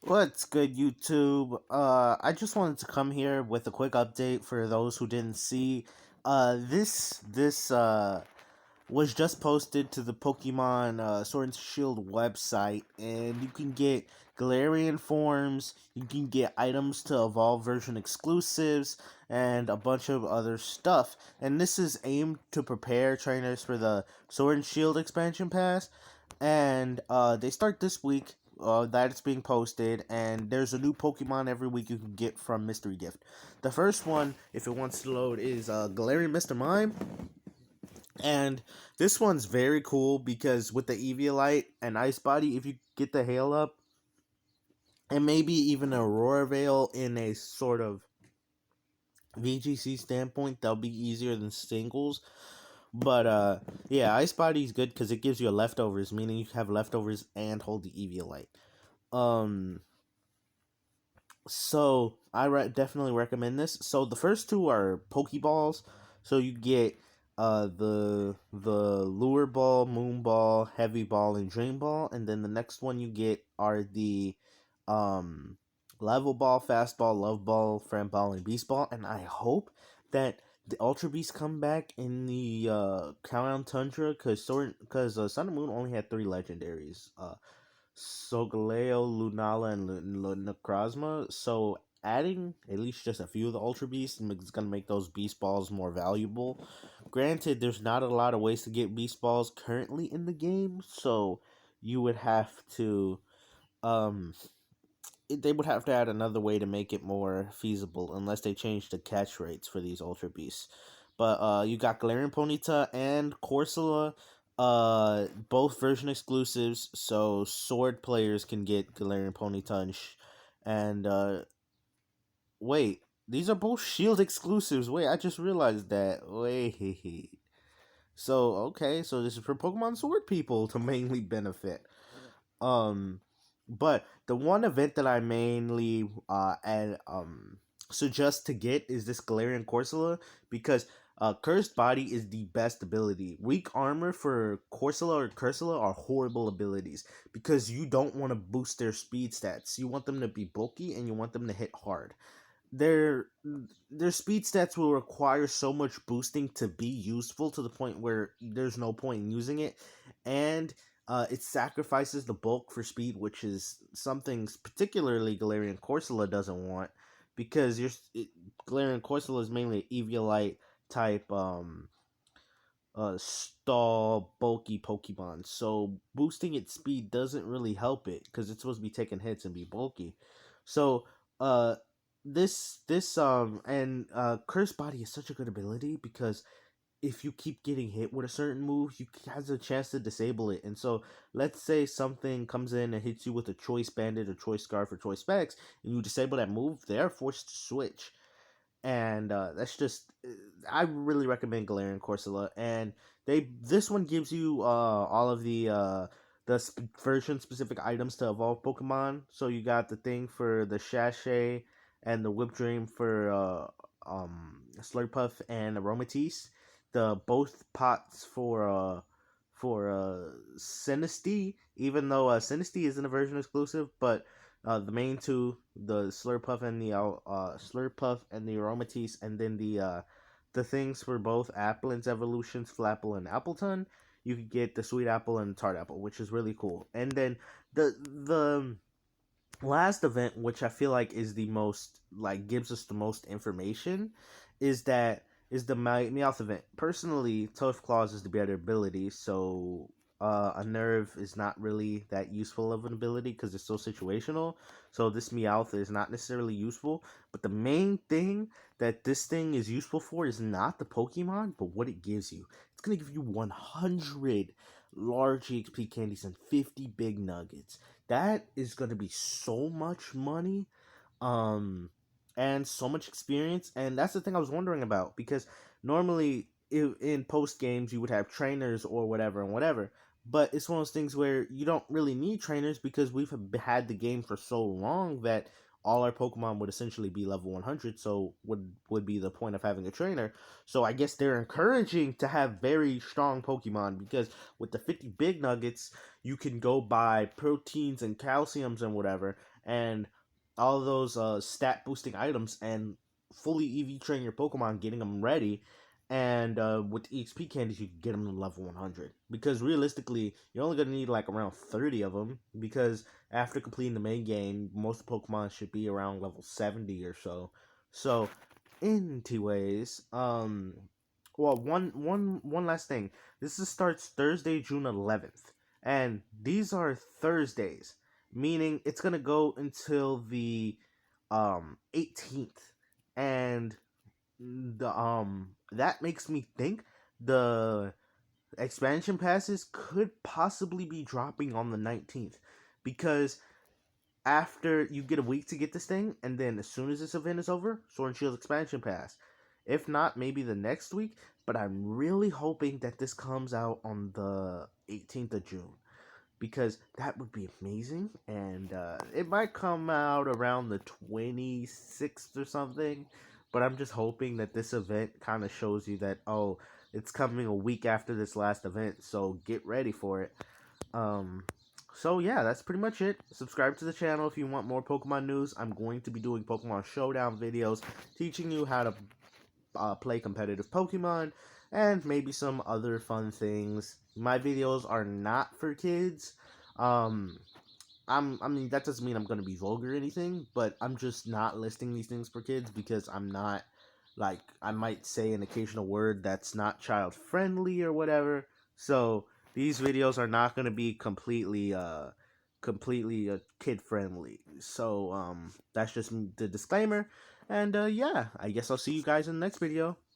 What's good, YouTube? I just wanted to come here with a quick update for those who didn't see. This was just posted to the Pokemon Sword and Shield website, and you can get Galarian forms, you can get items to evolve version exclusives, and a bunch of other stuff. And this is aimed to prepare trainers for the Sword and Shield expansion pass, and they start this week. That it's being posted, and there's a new Pokemon every week you can get from Mystery Gift. The first one, if it wants to load, is Galarian Mr. Mime, and this one's very cool because with the Eviolite and Ice Body, if you get the Hail up, and maybe even a Aurora Veil in a sort of VGC standpoint, that'll be easier than singles. But yeah, Ice Body's good because it gives you a leftovers, meaning you have leftovers and hold the Eviolite. Um, so definitely recommend this. So the first two are Pokeballs. So you get the Lure Ball, Moon Ball, Heavy Ball, and Dream Ball, and then the next one you get are the um Level Ball, Fast Ball, Love Ball, Friend Ball, and Beast Ball. And I hope that the Ultra Beasts come back in the Countdown Tundra because Sun and Moon only had three legendaries. Solgaleo, Lunala, and Necrozma. So adding at least just a few of the Ultra Beasts is going to make those Beast Balls more valuable. Granted, there's not a lot of ways to get Beast Balls currently in the game, so you would have to um they would have to add another way to make it more feasible unless they change the catch rates for these Ultra Beasts. But you got Galarian Ponyta and Corsola, both version exclusives, so Sword players can get Galarian Ponyta and wait, these are both Shield exclusives. Wait, I just realized that. Wait. So okay, so this is for Pokemon Sword people to mainly benefit. Um, but the one event that I mainly suggest to get is this Galarian Corsola because Cursed Body is the best ability. Weak Armor for Corsola or Cursula are horrible abilities because you don't want to boost their speed stats. You want them to be bulky and you want them to hit hard. Their speed stats will require so much boosting to be useful to the point where there's no point in using it, and it sacrifices the bulk for speed, which is something particularly Galarian Corsola doesn't want because Galarian Corsola is mainly an Eviolite type stall bulky Pokemon. So boosting its speed doesn't really help it because it's supposed to be taking hits and be bulky. So uh Curse Body is such a good ability because if you keep getting hit with a certain move, you has a chance to disable it. And so, let's say something comes in and hits you with a Choice Bandit or Choice Scarf or Choice Specs, and you disable that move, they're forced to switch. And that's just, I really recommend Galarian Corsola. And this one gives you all of the version specific items to evolve Pokemon. So you got the thing for the Sachet and the Whip Dream for Slurpuff and Aromatisse. The both pots for Sinistea, even though Sinistea isn't a version exclusive, but the main two, the Slurpuff and the Aromatisse, and then the things for both Applin's evolutions, Flapple and Appleton. You could get the Sweet Apple and Tart Apple, which is really cool. And then the last event, which I feel like is the most like gives us the most information, is that is the Meowth event. Personally, Tough Claws is the better ability, so a Nerve is not really that useful of an ability because it's so situational. So this Meowth is not necessarily useful. But the main thing that this thing is useful for is not the Pokemon, but what it gives you. It's gonna give you 100 large EXP candies and 50 big nuggets. That is going to be so much money um and so much experience, and that's the thing I was wondering about because normally in post games you would have trainers or whatever and whatever, but it's one of those things where you don't really need trainers because we've had the game for so long that all our Pokemon would essentially be level 100. So would be the point of having a trainer. So I guess they're encouraging to have very strong Pokemon, because with the 50 big nuggets, you can go buy proteins and calciums and whatever, and all those stat boosting items, and fully EV train your Pokemon, getting them ready. And with EXP candies, you can get them to level 100. Because realistically, you're only gonna need like around 30 of them. Because after completing the main game, most Pokemon should be around level 70 or so. So, anyways, well, one last thing. Starts Thursday, June 11th, and these are Thursdays, meaning it's gonna go until the 18th, and the that makes me think the expansion passes could possibly be dropping on the 19th, because after you get a week to get this thing, and then as soon as this event is over, Sword and Shield expansion pass. If not, maybe the next week, but I'm really hoping that this comes out on the 18th of June, because that would be amazing. And it might come out around the 26th or something, but I'm just hoping that this event kind of shows you that, oh, it's coming a week after this last event, so get ready for it. um so yeah, that's pretty much it. Subscribe to the channel if you want more Pokemon news. I'm going to be doing Pokemon Showdown videos, teaching you how to play competitive Pokemon, and maybe some other fun things. My videos are not for kids. Um, I mean, that doesn't mean I'm gonna be vulgar or anything, but I'm just not listing these things for kids, because I'm not, like, I might say an occasional word that's not child friendly or whatever. So these videos are not gonna be completely kid friendly. So that's just the disclaimer. And yeah, I guess I'll see you guys in the next video.